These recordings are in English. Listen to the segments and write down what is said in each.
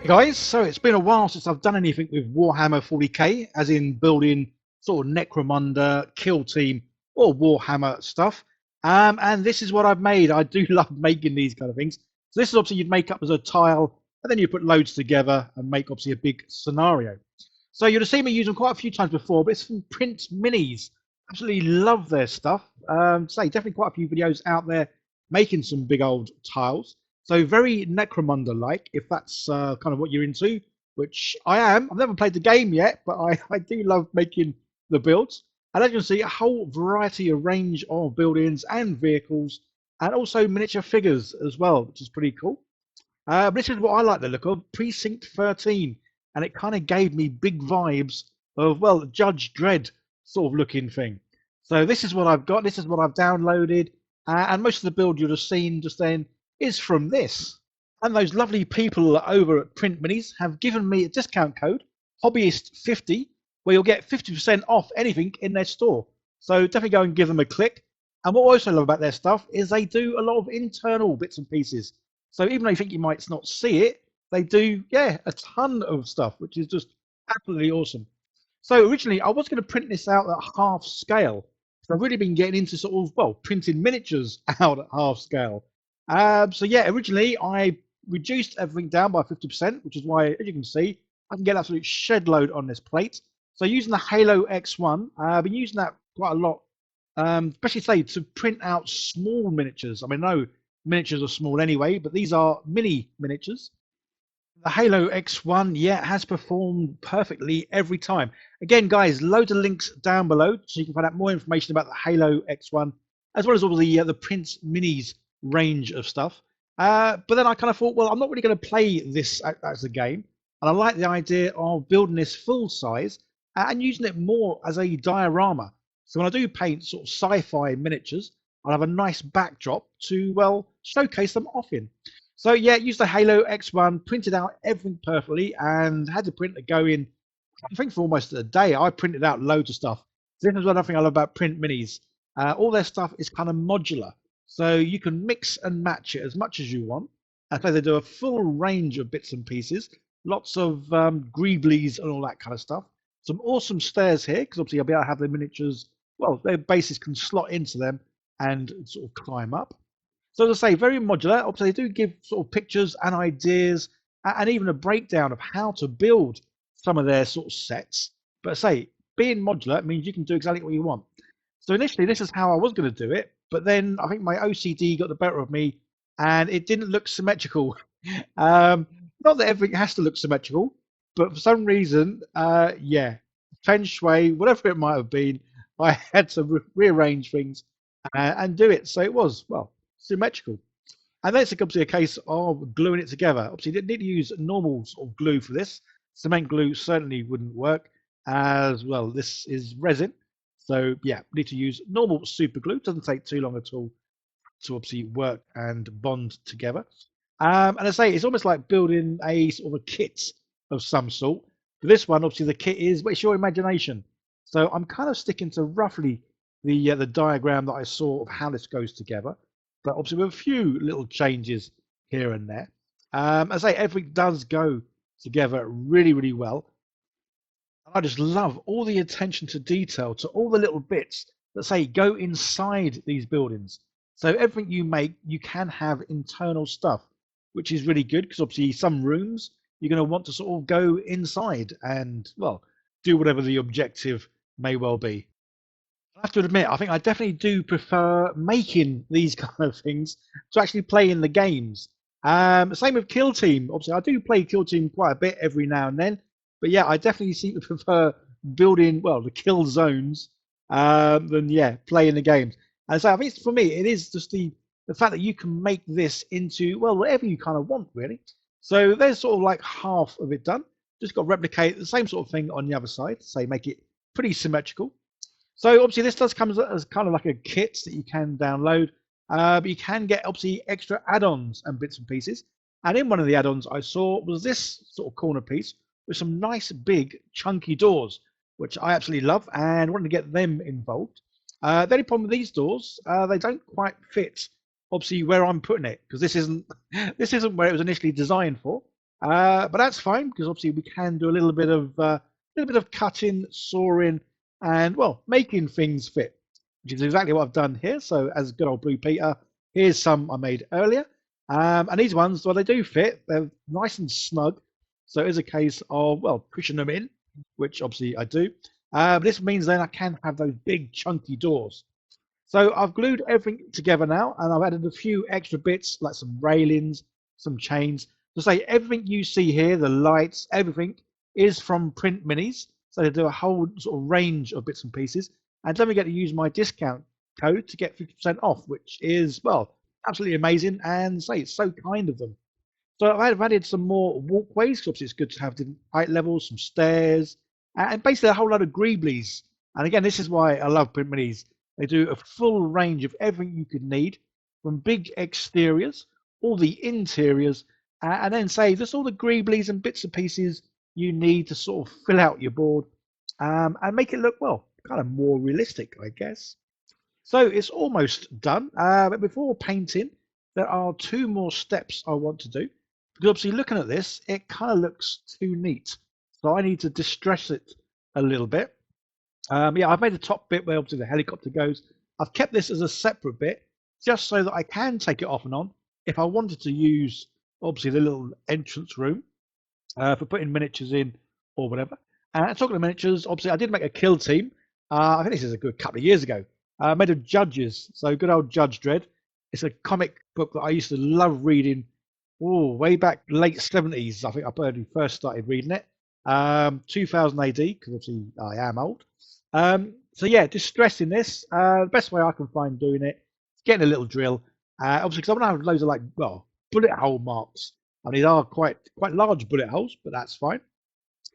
Hey guys, so it's been a while since I've done anything with Warhammer 40k, as in building sort of Necromunda, Kill Team, or Warhammer stuff. And this is what I've made. I do love making these kind of things. So this is obviously you'd make up as a tile, and then you put loads together and make obviously a big scenario. So you'd have seen me use them quite a few times before, but it's from Print Minis. Absolutely love their stuff. Definitely quite a few videos out there making some big old tiles. So very Necromunda-like, if that's kind of what you're into, which I am. I've never played the game yet, but I do love making the builds. And as you can see, a whole variety of range of buildings and vehicles, and also miniature figures as well, which is pretty cool. But this is what I like the look of, Precinct 13, and it kind of gave me big vibes of, well, Judge Dredd sort of looking thing. So this is what I've got, this is what I've downloaded, and most of the build you'd have seen just then is from this. And those lovely people over at Print Minis have given me a discount code, Hobbyist50, where you'll get 50% off anything in their store. So definitely go and give them a click. And what I also love about their stuff is they do a lot of internal bits and pieces. So even though you think you might not see it, they do, yeah, a ton of stuff, which is just absolutely awesome. So originally, I was going to print this out at half scale. So I've really been getting into sort of, well, printing miniatures out at half scale. So yeah, originally I reduced everything down by 50%, which is why, as you can see, I can get an absolute shed load on this plate. So using the Halo X1, I've been using that quite a lot, especially say to print out small miniatures. I mean, no miniatures are small anyway, but these are mini miniatures. The Halo X1, yeah, has performed perfectly every time. Again, guys, loads of links down below so you can find out more information about the Halo X1, as well as all the Print Minis range of stuff. But then I kind of thought, well, I'm not really going to play this as a game. And I like the idea of building this full size and using it more as a diorama. So when I do paint sort of sci-fi miniatures, I'll have a nice backdrop to, well, showcase them off in. So yeah, used the Halo X1, printed out everything perfectly, and had the printer go in, I think for almost a day. I printed out loads of stuff. So this is one thing I love about Print Minis. All their stuff is kind of modular. So you can mix and match it as much as you want. And so they do a full range of bits and pieces, lots of greeblies and all that kind of stuff. Some awesome stairs here, because obviously I'll be able to have the miniatures, well, their bases can slot into them and sort of climb up. So as I say, very modular. Obviously, they do give sort of pictures and ideas and even a breakdown of how to build some of their sort of sets. But I say, being modular means you can do exactly what you want. So initially, this is how I was going to do it, but then I think my OCD got the better of me, and it didn't look symmetrical. Not that everything has to look symmetrical, but for some reason, yeah, feng shui, whatever it might have been, I had to rearrange things and do it. So it was, well, symmetrical. And then it's obviously a case of gluing it together. Obviously, you didn't need to use normal sort of glue for this. Cement glue certainly wouldn't work, as well. This is resin. So yeah, need to use normal super glue. Doesn't take too long at all to obviously work and bond together. And I say it's almost like building a sort of a kit of some sort. For this one, obviously the kit is, but it's your imagination. So I'm kind of sticking to roughly the diagram that I saw of how this goes together, but obviously with a few little changes here and there. As I say, everything does go together really, really well. And I just love all the attention to detail, to all the little bits that say go inside these buildings. So everything you make, you can have internal stuff, which is really good because obviously some rooms you're going to want to sort of go inside and, well, do whatever the objective may well be. I have to admit, I think I definitely do prefer making these kind of things to actually playing the games. Same with Kill Team. Obviously, I do play Kill Team quite a bit every now and then, but yeah, I definitely seem to prefer building, well, the kill zones than yeah playing the games. And so I think for me, it is just the fact that you can make this into, well, whatever you kind of want really. So there's sort of like half of it done. Just got to replicate the same sort of thing on the other side. Say make it pretty symmetrical. So obviously this does come as kind of like a kit that you can download, but you can get obviously extra add-ons and bits and pieces. And in one of the add-ons I saw was this sort of corner piece with some nice big chunky doors, which I absolutely love and wanted to get them involved. The only problem with these doors, they don't quite fit obviously where I'm putting it because this isn't this isn't where it was initially designed for. But that's fine because obviously we can do a little bit of cutting, sawing, and well, making things fit, which is exactly what I've done here. So as good old Blue Peter, here's some I made earlier, and these ones, well, they do fit. They're nice and snug. So it is a case of well pushing them in, which obviously I do. But this means then I can have those big chunky doors. So I've glued everything together now, and I've added a few extra bits like some railings, some chains. To say everything you see here, the lights, everything is from Print Minis. So they do a whole sort of range of bits and pieces. And don't forget to use my discount code to get 50% off, which is, well, absolutely amazing. And say it's so kind of them. So I've added some more walkways. Obviously, it's good to have different height levels, some stairs, and basically a whole lot of greeblies. And again, this is why I love Print Minis. They do a full range of everything you could need, from big exteriors, all the interiors, and then say just all the greeblies and bits and pieces you need to sort of fill out your board and make it look, well, kind of more realistic, I guess. So it's almost done. But before painting, there are two more steps I want to do. Because obviously looking at this, it kind of looks too neat. So I need to distress it a little bit. Yeah, I've made the top bit where obviously the helicopter goes. I've kept this as a separate bit just so that I can take it off and on if I wanted to use obviously the little entrance room for putting miniatures in or whatever. And talking of miniatures, obviously I did make a kill team. I think this is a good couple of years ago. Made of judges, so good old Judge Dredd. It's a comic book that I used to love reading. Oh, way back late 70s. I think I first started reading it. 2000 AD, because obviously I am old. So yeah, distressing this. The best way I can find doing it, getting a little drill. Obviously, because I want to have loads of like, well, bullet hole marks. And these are quite large bullet holes, but that's fine.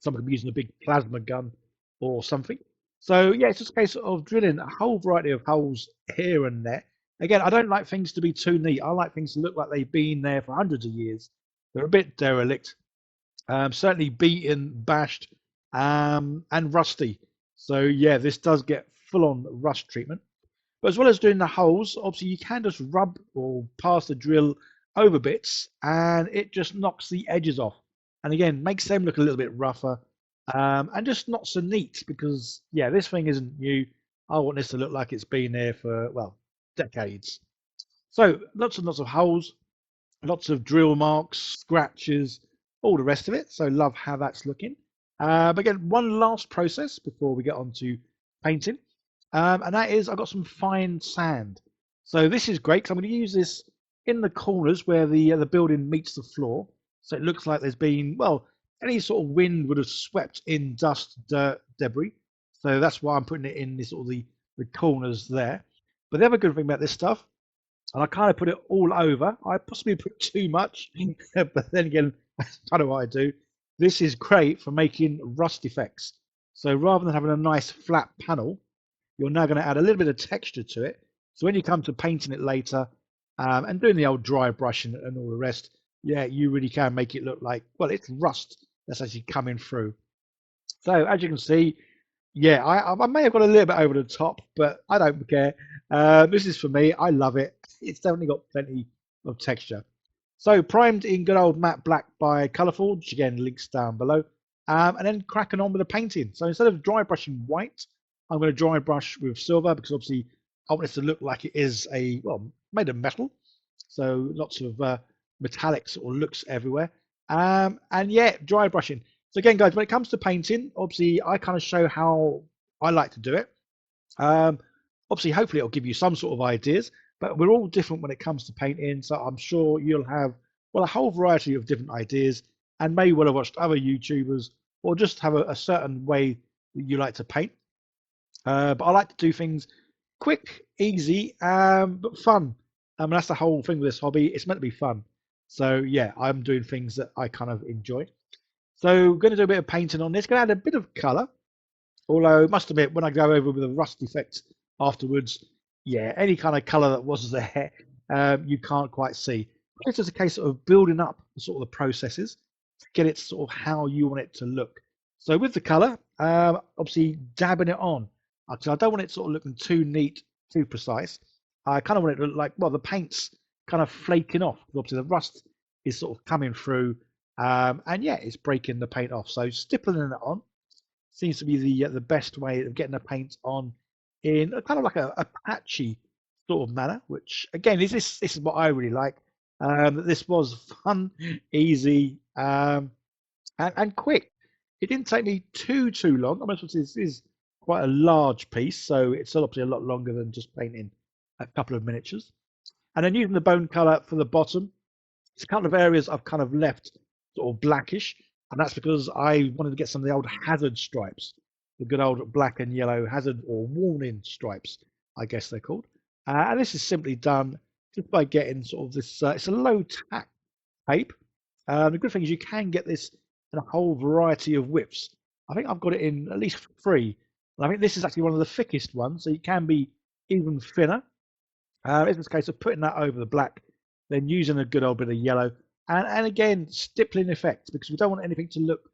Someone could be using a big plasma gun or something. So yeah, it's just a case of drilling a whole variety of holes here and there. Again, I don't like things to be too neat. I like things to look like they've been there for hundreds of years. They're a bit derelict, certainly beaten, bashed, and rusty. So yeah, this does get full-on rust treatment. But as well as doing the holes, obviously you can just rub or pass the drill over bits, and it just knocks the edges off. And again, makes them look a little bit rougher, and just not so neat because yeah, this thing isn't new. I want this to look like it's been there for well decades. So lots and lots of holes, lots of drill marks, scratches, all the rest of it. So love how that's looking. But again, one last process before we get on to painting, and that is I've got some fine sand. So this is great because I'm going to use this in the corners where the building meets the floor. So it looks like there's been, well, any sort of wind would have swept in dust, dirt, debris. So that's why I'm putting it in this, all the corners there. But the other good thing about this stuff, and I kind of put it all over. I possibly put too much, but then again, that's kind of what I do. This is great for making rust effects. So rather than having a nice flat panel, you're now going to add a little bit of texture to it. So when you come to painting it later and doing the old dry brushing and all the rest, yeah, you really can make it look like, well, it's rust that's actually coming through. So as you can see, yeah, I may have got a little bit over the top, but I don't care. This is for me. I love it. It's definitely got plenty of texture. So primed in good old matte black by Colourful, which again links down below, and then cracking on with the painting. So instead of dry brushing white, I'm going to dry brush with silver because obviously I want this to look like it is a, well, made of metal. So lots of metallic sort of looks everywhere. And yeah, dry brushing. So again, guys, when it comes to painting, obviously I kind of show how I like to do it. Obviously, hopefully it'll give you some sort of ideas, but we're all different when it comes to painting. So I'm sure you'll have, well, a whole variety of different ideas and may well have watched other YouTubers or just have a certain way that you like to paint. But I like to do things quick, easy, but fun. And that's the whole thing with this hobby. It's meant to be fun. So yeah, I'm doing things that I kind of enjoy. So I'm going to do a bit of painting on this. Going to add a bit of colour. Although, I must admit, when I go over with a rust effect afterwards, yeah, any kind of colour that was there, you can't quite see. It's just a case of building up sort of the processes to get it sort of how you want it to look. So with the colour, obviously dabbing it on. Because I don't want it sort of looking too neat, too precise. I kind of want it to look like, well, the paint's kind of flaking off. Obviously, the rust is sort of coming through And yeah, it's breaking the paint off. So stippling it on seems to be the best way of getting the paint on in a kind of like a patchy sort of manner. Which again, this is what I really like. This was fun, easy, and quick. It didn't take me too long. I mean, this is quite a large piece, so it's obviously a lot longer than just painting a couple of miniatures. And then using the bone colour for the bottom, there's a couple of areas I've kind of left sort of blackish, and that's because I wanted to get some of the old hazard stripes, the good old black and yellow hazard or warning stripes, I guess they're called. And this is simply done just by getting sort of this, it's a low tack tape. The good thing is you can get this in a whole variety of widths. I think I've got it in at least 3. And I think this is actually one of the thickest ones, so it can be even thinner. It's a case of putting that over the black, then using a good old bit of yellow, and again stippling effect because we don't want anything to look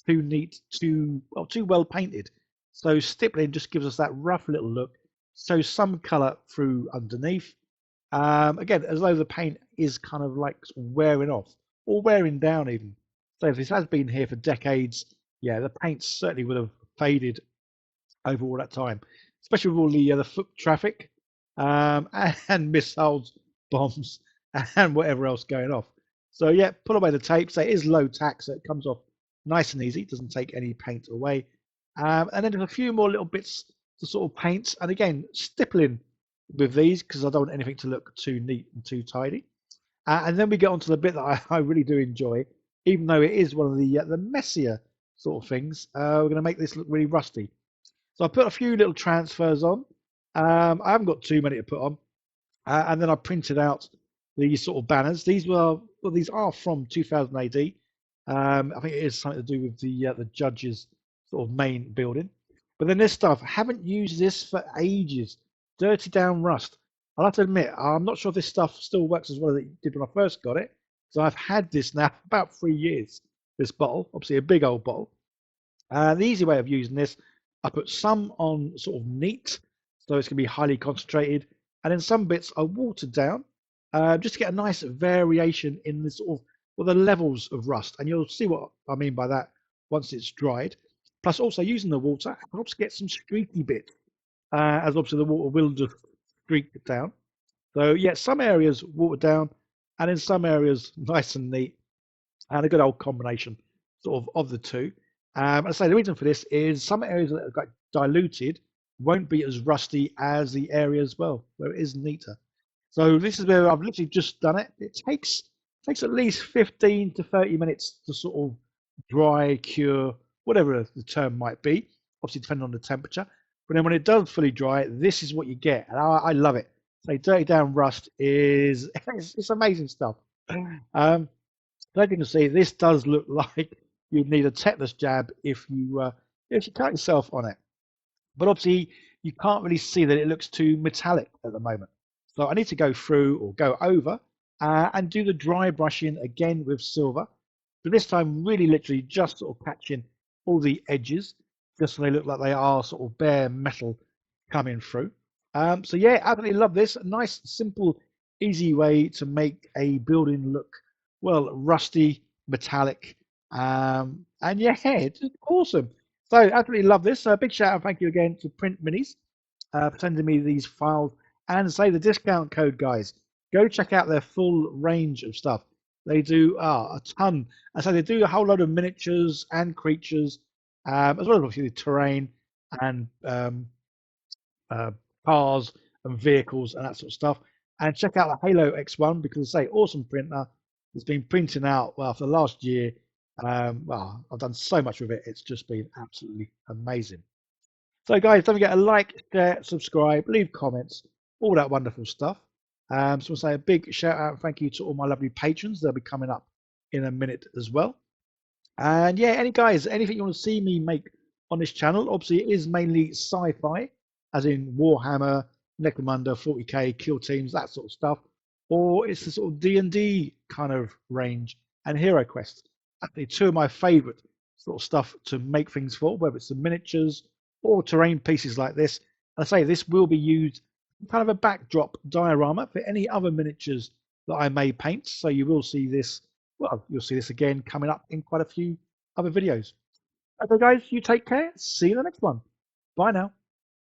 too neat, too well painted. So stippling just gives us that rough little look, so some colour through underneath. Again, as though the paint is kind of like wearing off or wearing down even. So if this has been here for decades, yeah, the paint certainly would have faded over all that time, especially with all the foot traffic, and missiles, bombs, and whatever else going off. So yeah, pull away the tape. So it is low tack, so it comes off nice and easy. It doesn't take any paint away. And then there's a few more little bits to sort of paint, and again stippling with these because I don't want anything to look too neat and too tidy. And then we get onto the bit that I really do enjoy, even though it is one of the messier sort of things. We're going to make this look really rusty. So I put a few little transfers on. I haven't got too many to put on. And then I printed out these sort of banners. These are from 2000 AD. I think it is something to do with the judge's sort of main building. But then this stuff, I haven't used this for ages. Dirty down rust. I'll have to admit, I'm not sure if this stuff still works as well as it did when I first got it. So I've had this now for about 3 years, this bottle, obviously a big old bottle. The easy way of using this, I put some on sort of neat, so it's going to be highly concentrated, and then some bits are watered down, just to get a nice variation in the sort of the levels of rust. And you'll see what I mean by that once it's dried. Plus, also using the water helps get some streaky bits, as obviously the water will just streak it down. So yeah, some areas watered down, and in some areas nice and neat, and a good old combination sort of the two. I say the reason for this is some areas that got diluted won't be as rusty as the areas where it is neater. So this is where I've literally just done it. It takes at least 15 to 30 minutes to sort of dry, cure, whatever the term might be, obviously depending on the temperature. But then when it does fully dry, this is what you get, and I love it. So dirty down rust is it's amazing stuff. So as you can see, this does look like you'd need a tetanus jab if you cut yourself on it. But obviously, you can't really see that it looks too metallic at the moment. So I need to go through or go over and do the dry brushing again with silver. But this time, really literally just sort of catching all the edges, just so they look like they are sort of bare metal coming through. So yeah, I absolutely love this. A nice, simple, easy way to make a building look, well, rusty, metallic, and yeah, it's awesome. So absolutely love this. So a big shout out, thank you again to Print Minis for sending me these files, and say the discount code, guys. Go check out their full range of stuff. They do a ton, and so they do a whole load of miniatures and creatures, as well as obviously the terrain and cars and vehicles and that sort of stuff. And check out the Halo X1 because I say awesome printer. It's been printing out well for the last year. Well, I've done so much with it. It's just been absolutely amazing. So guys, don't forget to like, share, subscribe, leave comments, all that wonderful stuff. So I'll say a big shout out and thank you to all my lovely patrons. They'll be coming up in a minute as well. And yeah, anything you want to see me make on this channel, obviously it is mainly sci-fi, as in Warhammer, Necromunda, 40k, kill teams, that sort of stuff. Or it's the sort of D&D kind of range and Hero Quest. Actually, two of my favourite sort of stuff to make things for, whether it's the miniatures or terrain pieces like this. And I say this will be used kind of a backdrop diorama for any other miniatures that I may paint. So you will see this well, you'll see this again coming up in quite a few other videos. Okay, guys, you take care. See you in the next one. Bye now.